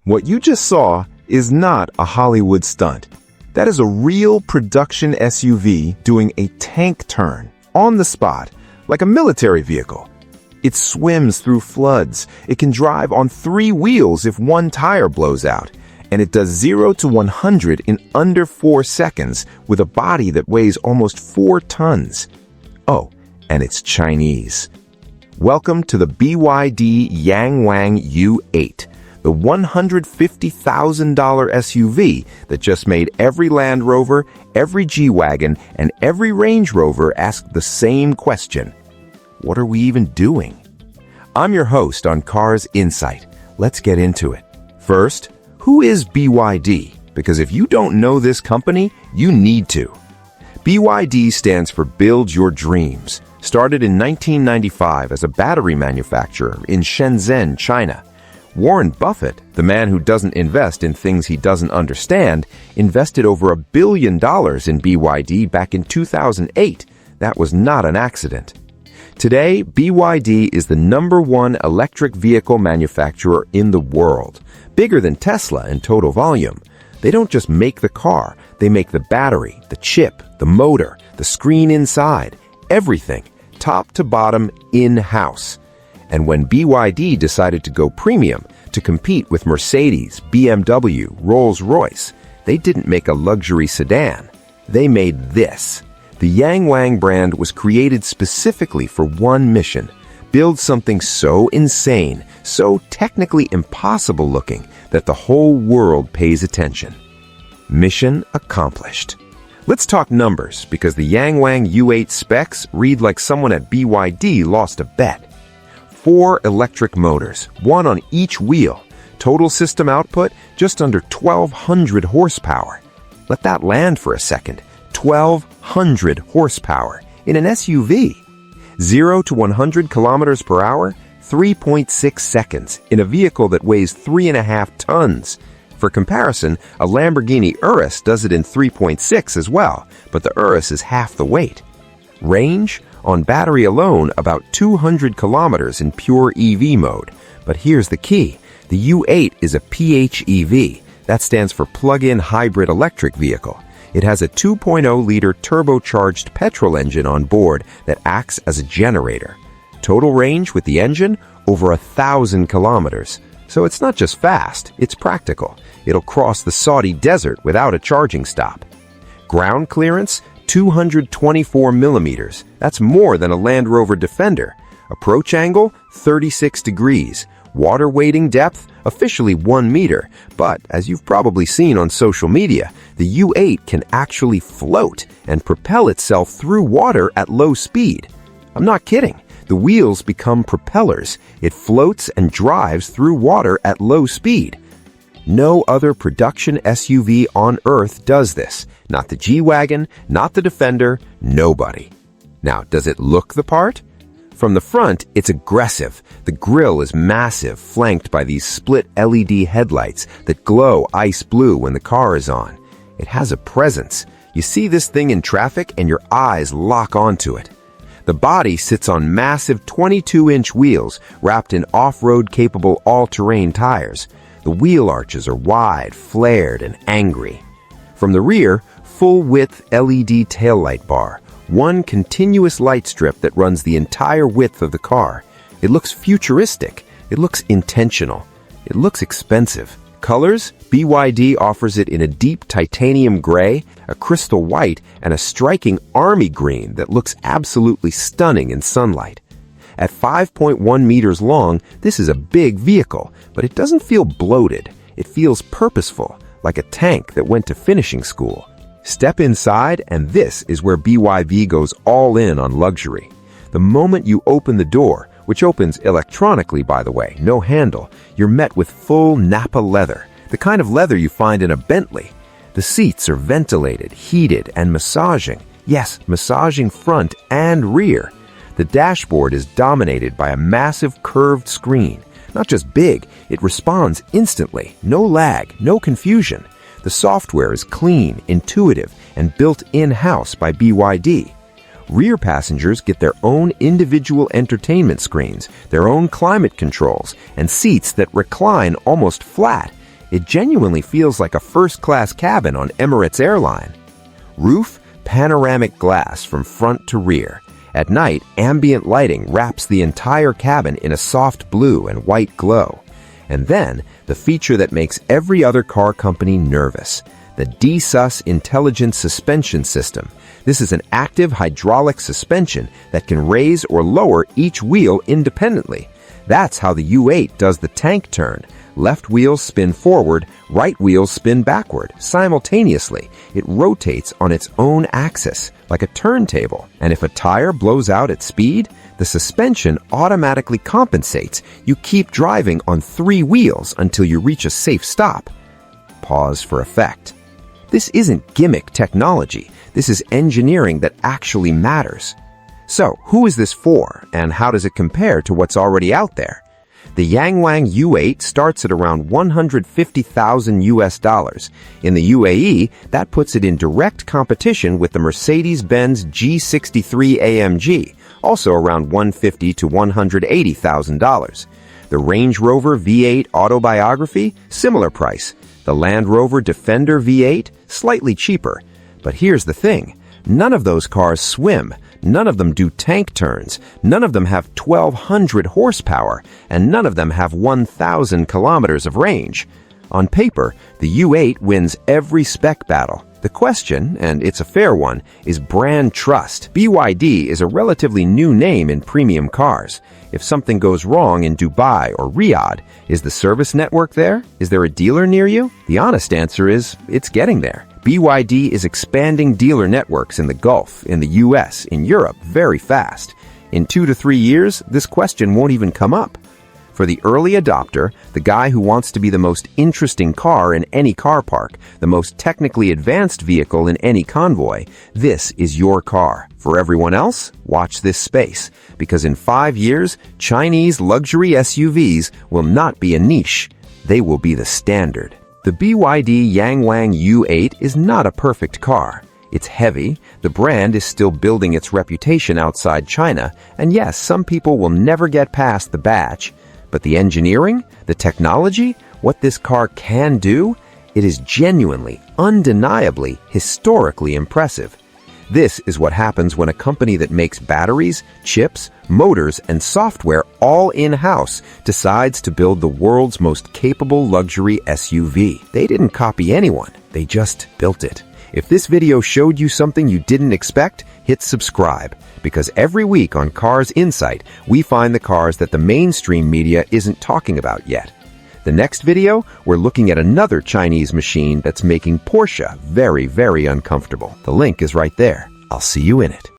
What you just saw is not a Hollywood stunt. That is a real production SUV doing a tank turn on the spot, like a military vehicle. It swims through floods. It can drive on 3 wheels if one tire blows out. And it does 0 to 100 in under 4 seconds with a body that weighs almost 4 tons. Oh, and it's Chinese. Welcome to the BYD Yangwang U8, the $150,000 SUV that just made every Land Rover, every G-Wagon, and every Range Rover ask the same question. What are we even doing? I'm your host on Cars Insight. Let's get into it. First, who is BYD? Because if you don't know this company, you need to. BYD stands for Build Your Dreams. Started in 1995 as a battery manufacturer in Shenzhen, China. Warren Buffett, the man who doesn't invest in things he doesn't understand, invested over $1 billion in BYD back in 2008. That was not an accident. Today, BYD is the #1 electric vehicle manufacturer in the world, bigger than Tesla in total volume. They don't just make the car, they make the battery, the chip, the motor, the screen inside, everything, top to bottom, in-house. And when BYD decided to go premium to compete with Mercedes, BMW, Rolls-Royce, they didn't make a luxury sedan. They made this. The Yangwang brand was created specifically for one mission: build something so insane, so technically impossible looking that the whole world pays attention. Mission accomplished. Let's talk numbers, because the Yangwang U8 specs read like someone at BYD lost a bet. 4 electric motors, 1 on each wheel. Total system output, just under 1,200 horsepower. Let that land for a second. 1,200 horsepower in an SUV. 0 to 100 kilometers per hour, 3.6 seconds in a vehicle that weighs 3.5 tons. For comparison, a Lamborghini Urus does it in 3.6 as well, but the Urus is half the weight. Range? On battery alone, about 200 kilometers in pure EV mode. But here's the key. The U8 is a PHEV. That stands for plug-in hybrid electric vehicle. It has a 2.0-liter turbocharged petrol engine on board that acts as a generator. Total range with the engine, over 1,000 kilometers. So it's not just fast, it's practical. It'll cross the Saudi desert without a charging stop. Ground clearance, 224 millimeters. That's more than a Land Rover Defender. Approach angle, 36 degrees. Water wading depth, officially 1 meter. But, as you've probably seen on social media, the U8 can actually float and propel itself through water at low speed. I'm not kidding. The wheels become propellers. It floats and drives through water at low speed. No other production SUV on Earth does this. Not the G-Wagon, not the Defender, nobody. Now, does it look the part? From the front, it's aggressive. The grille is massive, flanked by these split LED headlights that glow ice blue when the car is on. It has a presence. You see this thing in traffic and your eyes lock onto it. The body sits on massive 22-inch wheels wrapped in off-road capable all-terrain tires. The wheel arches are wide, flared, and angry. From the rear, full-width LED taillight bar. One continuous light strip that runs the entire width of the car. It looks futuristic. It looks intentional. It looks expensive. Colors? BYD offers it in a deep titanium gray, a crystal white, and a striking army green that looks absolutely stunning in sunlight. At 5.1 meters long, this is a big vehicle, but it doesn't feel bloated. It feels purposeful, like a tank that went to finishing school. Step inside, and this is where BYD goes all in on luxury. The moment you open the door, which opens electronically, by the way, no handle, you're met with full Napa leather, the kind of leather you find in a Bentley. The seats are ventilated, heated, and massaging. Yes, massaging front and rear. The dashboard is dominated by a massive curved screen. Not just big, it responds instantly. No lag, no confusion. The software is clean, intuitive, and built in-house by BYD. Rear passengers get their own individual entertainment screens, their own climate controls, and seats that recline almost flat. It genuinely feels like a first-class cabin on Emirates Airline. Roof, panoramic glass from front to rear. At night, ambient lighting wraps the entire cabin in a soft blue and white glow. And then, the feature that makes every other car company nervous, the DSUS Intelligent Suspension System. This is an active hydraulic suspension that can raise or lower each wheel independently. That's how the U8 does the tank turn. Left wheels spin forward, right wheels spin backward, simultaneously. It rotates on its own axis, like a turntable. And if a tire blows out at speed, the suspension automatically compensates. You keep driving on 3 wheels until you reach a safe stop. Pause for effect. This isn't gimmick technology. This is engineering that actually matters. So, who is this for, and how does it compare to what's already out there? The Yangwang U8 starts at around $150,000 US. In the UAE, that puts it in direct competition with the Mercedes-Benz G63 AMG, also around $150,000 to $180,000. The Range Rover V8 Autobiography, similar price. The Land Rover Defender V8, slightly cheaper. But here's the thing. None of those cars swim. None of them do tank turns. None of them have 1,200 horsepower. And none of them have 1,000 kilometers of range. On paper, the U8 wins every spec battle. The question, and it's a fair one, is brand trust. BYD is a relatively new name in premium cars. If something goes wrong in Dubai or Riyadh, is the service network there? Is there a dealer near you? The honest answer is, it's getting there. BYD is expanding dealer networks in the Gulf, in the US, in Europe very fast. In 2 to 3 years, this question won't even come up. For the early adopter, the guy who wants to be the most interesting car in any car park, the most technically advanced vehicle in any convoy, this is your car. For everyone else, watch this space, because in 5 years, Chinese luxury SUVs will not be a niche. They will be the standard. The BYD Yangwang U8 is not a perfect car. It's heavy, the brand is still building its reputation outside China, and yes, some people will never get past the badge. But the engineering, the technology, what this car can do, it is genuinely, undeniably, historically impressive. This is what happens when a company that makes batteries, chips, motors, and software all in-house decides to build the world's most capable luxury SUV. They didn't copy anyone, they just built it. If this video showed you something you didn't expect, hit subscribe, because every week on Cars Insight, we find the cars that the mainstream media isn't talking about yet. The next video, we're looking at another Chinese machine that's making Porsche very, very uncomfortable. The link is right there. I'll see you in it.